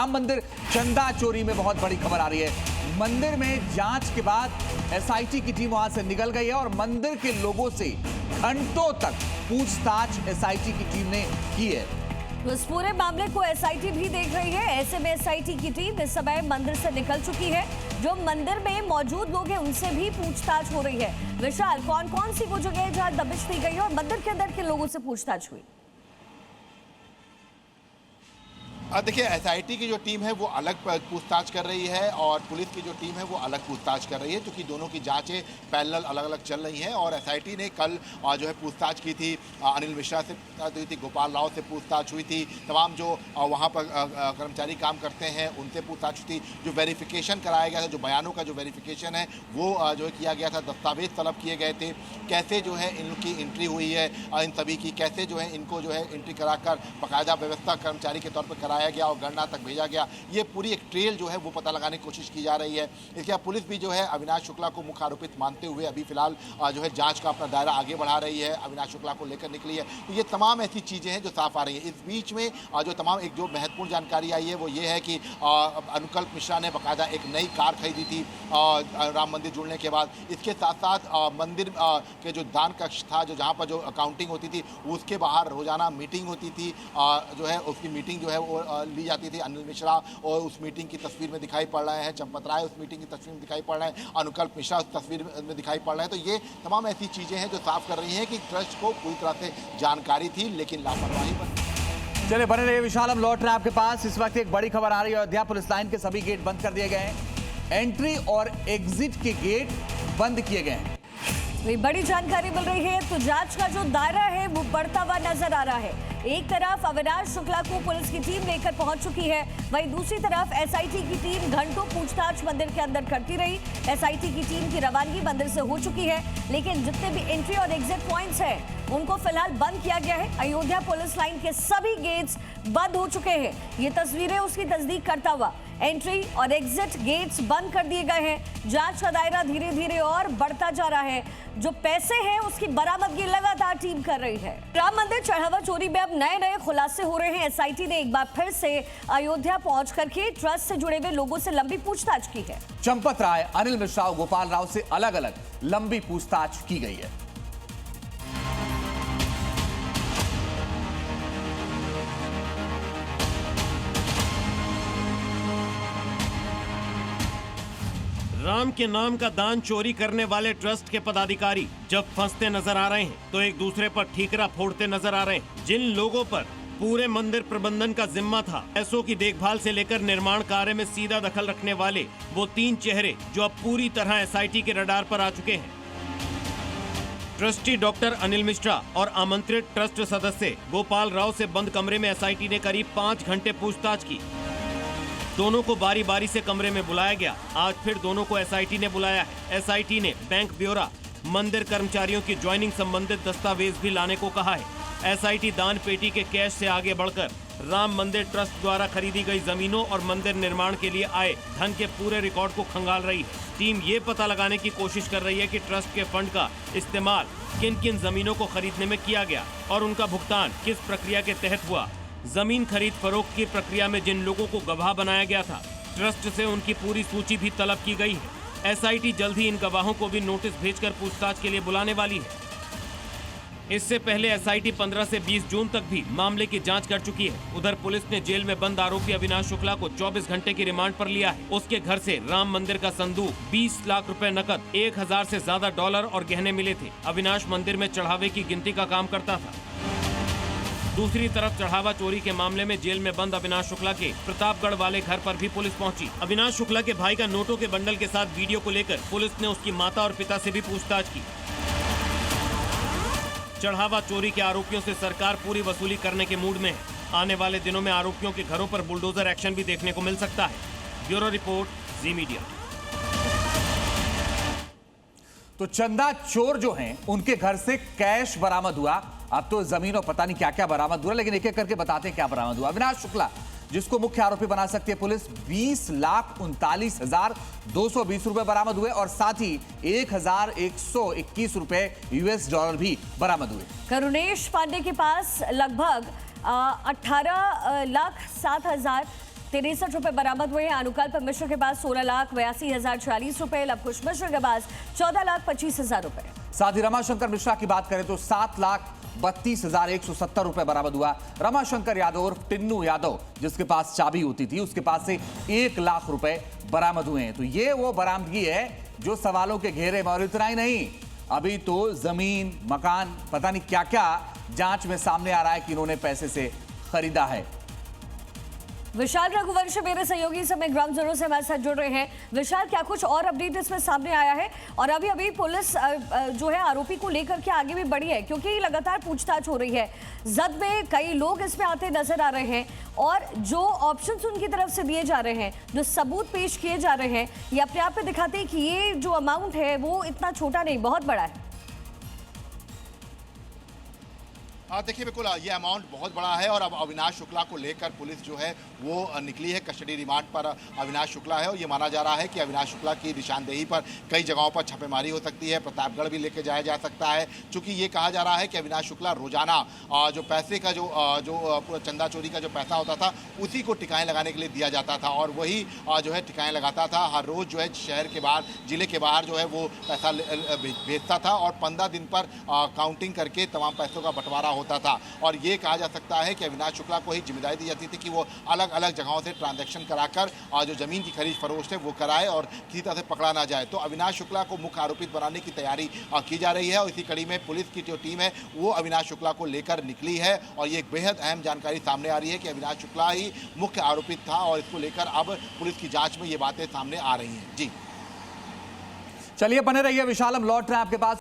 राम मंदिर चंदा चोरी में बहुत बड़ी खबर आ रही है। मंदिर में जांच के बाद एसआईटी की टीम वहां से निकल गई है और मंदिर के लोगों से घंटों तक पूछताछ एसआईटी की टीम ने की है। इस पूरे मामले को एसआईटी भी देख रही है। ऐसे में एसआईटी की टीम इस समय मंदिर से निकल चुकी है। जो मंदिर में मौजूद लोग हैं उनसे भी पूछताछ हो रही है। विशाल, कौन कौन सी वो जगह है जहां दबिश दी गई है और मंदिर के अंदर के लोगों से पूछताछ हुई? देखिए, एसआईटी की जो टीम है वो अलग पूछताछ कर रही है और पुलिस की जो टीम है वो अलग पूछताछ कर रही है, क्योंकि दोनों की जांचें पैरेलल अलग अलग चल रही हैं। और एसआईटी ने कल जो है पूछताछ की थी, अनिल मिश्रा से पूछताछ हुई थी, गोपाल राव से पूछताछ हुई थी, तमाम जो वहाँ पर कर्मचारी काम करते हैं उनसे पूछताछ हुई थी। जो वेरिफिकेशन कराया गया था, जो बयानों का जो वेरिफिकेशन है वो जो है किया गया था, दस्तावेज तलब किए गए थे, कैसे जो है इनकी एंट्री हुई है, इन सभी की कैसे जो है इनको जो है एंट्री कराकर बाकायदा व्यवस्था कर्मचारी के तौर पर कराया गया और गणना तक भेजा गया। ये पूरी एक ट्रेल जो है वो पता लगाने की कोशिश की जा रही है। इसके बाद पुलिस भी जो है अविनाश शुक्ला को मुख्य आरोपित मानते हुए अभी फिलहाल जो है जांच का अपना दायरा आगे बढ़ा रही है, अविनाश शुक्ला को लेकर निकली है। तो ये तमाम ऐसी चीजें हैं जो साफ आ रही हैं। इस बीच में जो तमाम एक जो महत्वपूर्ण जानकारी आई है वो ये है कि अनुकल्प मिश्रा ने बाकायदा एक नई कार खरीदी थी राम मंदिर जुड़ने के बाद। इसके साथ साथ मंदिर के जो दान कक्ष था, जो जहाँ पर जो अकाउंटिंग होती थी उसके बाहर रोजाना मीटिंग होती थी, जो है उसकी मीटिंग जो है वो ली जाती थी। अनिल मिश्रा और उस मीटिंग की तस्वीर में दिखाई पड़ रहे हैं, चंपत राय उस मीटिंग की तस्वीर में दिखाई पड़ रहे हैं, अनुकल्प मिश्रा उस तस्वीर में दिखाई पड़ रहे हैं। तो ये तमाम ऐसी चीजें हैं जो साफ कर रही हैं कि ट्रस्ट को पूरी तरह से जानकारी थी लेकिन लापरवाही पर। चले बने रहिए विशाल, हम लौट रहे हैं आपके पास। इस वक्त एक बड़ी खबर आ रही है। अयोध्या पुलिस लाइन के सभी गेट बंद कर दिए गए हैं। एंट्री और एग्जिट के गेट बंद किए गए हैं। बड़ी जानकारी मिल रही है। तो जांच का जो दायरा है वो बढ़ता हुआ नजर आ रहा है। एक तरफ अविनाश शुक्ला को पुलिस की टीम लेकर पहुंच चुकी है, वहीं दूसरी तरफ एसआईटी की टीम घंटों पूछताछ मंदिर के अंदर करती रही। एसआईटी की टीम की रवानगी मंदिर से हो चुकी है, लेकिन जितने भी एंट्री और एग्जिट पॉइंट्स हैं उनको फिलहाल बंद किया गया है। अयोध्या पुलिस लाइन के सभी गेट्स बंद हो चुके हैं। ये तस्वीरें उसकी तस्दीक करता हुआ एंट्री और एग्जिट गेट्स बंद कर दिए गए हैं। जांच का दायरा धीरे धीरे और बढ़ता जा रहा है। जो पैसे हैं उसकी बरामदगी लगातार टीम कर रही है। राम मंदिर चढ़ावा चोरी में अब नए नए खुलासे हो रहे हैं। एसआईटी ने एक बार फिर से अयोध्या पहुंच करके ट्रस्ट से जुड़े हुए लोगों से लंबी पूछताछ की है। चंपत राय, अनिल मिश्रा, गोपाल राव से अलग अलग लंबी पूछताछ की गई है। राम के नाम का दान चोरी करने वाले ट्रस्ट के पदाधिकारी जब फंसते नजर आ रहे हैं तो एक दूसरे पर ठीकरा फोड़ते नजर आ रहे हैं। जिन लोगों पर पूरे मंदिर प्रबंधन का जिम्मा था, पैसों की देखभाल से लेकर निर्माण कार्य में सीधा दखल रखने वाले वो तीन चेहरे जो अब पूरी तरह एसआईटी के रडार पर आ चुके हैं। ट्रस्टी डॉक्टर अनिल मिश्रा और आमंत्रित ट्रस्ट सदस्य गोपाल राव से बंद कमरे में एसआईटी ने करीब 5 घंटे पूछताछ की। दोनों को बारी बारी से कमरे में बुलाया गया। आज फिर दोनों को एसआईटी ने बुलाया है। एसआईटी ने बैंक ब्यौरा, मंदिर कर्मचारियों की ज्वाइनिंग संबंधित दस्तावेज भी लाने को कहा है। एसआईटी दान पेटी के कैश से आगे बढ़कर राम मंदिर ट्रस्ट द्वारा खरीदी गई जमीनों और मंदिर निर्माण के लिए आए धन के पूरे रिकॉर्ड को खंगाल रही है। टीम ये पता लगाने की कोशिश कर रही है कि ट्रस्ट के फंड का इस्तेमाल किन किन जमीनों को खरीदने में किया गया और उनका भुगतान किस प्रक्रिया के तहत हुआ। जमीन खरीद फरोख्त की प्रक्रिया में जिन लोगों को गवाह बनाया गया था, ट्रस्ट से उनकी पूरी सूची भी तलब की गई है। एसआईटी जल्द ही इन गवाहों को भी नोटिस भेजकर पूछताछ के लिए बुलाने वाली है। इससे पहले एसआईटी 15 से 20 जून तक भी मामले की जांच कर चुकी है। उधर पुलिस ने जेल में बंद आरोपी अविनाश शुक्ला को 24 घंटे की रिमांड पर लिया है। उसके घर से राम मंदिर का संदूक, 20 लाख रुपए नकद, 1000 से ज्यादा डॉलर और गहने मिले थे। अविनाश मंदिर में चढ़ावे की गिनती का काम करता था। दूसरी तरफ चढ़ावा चोरी के मामले में जेल में बंद अविनाश शुक्ला के प्रतापगढ़ वाले घर पर भी पुलिस पहुंची। अविनाश शुक्ला के भाई का नोटों के बंडल के साथ वीडियो को लेकर पुलिस ने उसकी माता और पिता से भी पूछताछ की। चढ़ावा चोरी के आरोपियों से सरकार पूरी वसूली करने के मूड में है। आने वाले दिनों में आरोपियों के घरों पर बुलडोजर एक्शन भी देखने को मिल सकता है। ब्यूरो रिपोर्ट, जी मीडिया। तो चंदा चोर जो हैं उनके घर से कैश बरामद हुआ। अब तो जमीन और पता नहीं क्या क्या बरामद हुआ, लेकिन एक एक करके बताते हैं क्या बरामद हुआ। अविनाश शुक्ला, जिसको मुख्य आरोपी बना सकती है पुलिस, 20,39,220 रुपए बरामद हुए और साथ ही 1,121 रुपए यूएस डॉलर भी बरामद हुए। करुणेश पांडे के पास लगभग 18,07,000 63 रुपए बरामद हुए हैं। अनुकल्प मिश्र के पास 16,82,040 रुपए, लवकुश मिश्र के पास 14,25,000 रुपए। साथ ही रमाशंकर मिश्रा की बात करें तो 7,32,170 रुपए बरामद हुआ। रमाशंकर यादव उर्फ टिन्नू यादव, जिसके पास चाबी होती थी, उसके पास से 1 लाख रुपए बरामद हुए हैं। तो ये वो बरामदगी है जो सवालों के घेरे में, और इतना ही नहीं, अभी तो जमीन, मकान, पता नहीं क्या क्या जांच में सामने आ रहा है कि इन्होंने पैसे से खरीदा है। विशाल रघुवंशी मेरे सहयोगी समय ग्राउंड जीरो से हमारे साथ जुड़ रहे हैं। विशाल, क्या कुछ और अपडेट इसमें सामने आया है? और अभी पुलिस जो है आरोपी को लेकर के आगे भी बढ़ी है, क्योंकि लगातार पूछताछ हो रही है। जद में कई लोग इसमें आते नजर आ रहे हैं और जो ऑप्शंस उनकी तरफ से दिए जा रहे हैं, जो सबूत पेश किए जा रहे हैं, ये अपने आप में दिखाते हैं कि ये जो अमाउंट है वो इतना छोटा नहीं, बहुत बड़ा है। देखिए बिल्कुल ये अमाउंट बहुत बड़ा है और अब अविनाश शुक्ला को लेकर पुलिस जो है वो निकली है। कस्टडी रिमांड पर अविनाश शुक्ला है और ये माना जा रहा है कि अविनाश शुक्ला की निशानदेही पर कई जगहों पर छापेमारी हो सकती है, प्रतापगढ़ भी लेके जाया जा सकता है। चूंकि ये कहा जा रहा है कि अविनाश शुक्ला रोजाना जो पैसे का जो चंदा चोरी का जो पैसा होता था उसी को टिकाएँ लगाने के लिए दिया जाता था और वही जो है टिकाएँ लगाता था। हर रोज़ जो है शहर के बाहर, जिले के बाहर जो है वो पैसा भेजता था और 15 दिन पर काउंटिंग करके तमाम पैसों का बंटवारा होता था। और ये कहा जा सकता है कि अविनाश शुक्ला को ही जिम्मेदारी दी जाती थी कि वो अलग अलग जगहों से ट्रांजैक्शन कराकर जो जमीन की खरीद फरोख्त है वो कराए और किसी तरह से पकड़ा ना जाए। तो अविनाश शुक्ला को मुख्य आरोपित बनाने की तैयारी की जा रही है और इसी कड़ी में पुलिस की जो टीम है वो अविनाश शुक्ला को लेकर निकली है और ये एक बेहद अहम जानकारी सामने आ रही है कि अविनाश शुक्ला ही मुख्य आरोपित था और इसको लेकर अब पुलिस की जांच में ये बातें सामने आ रही हैं। जी चलिए बने रहिए विशाल, हम लौट रहे हैं आपके पास।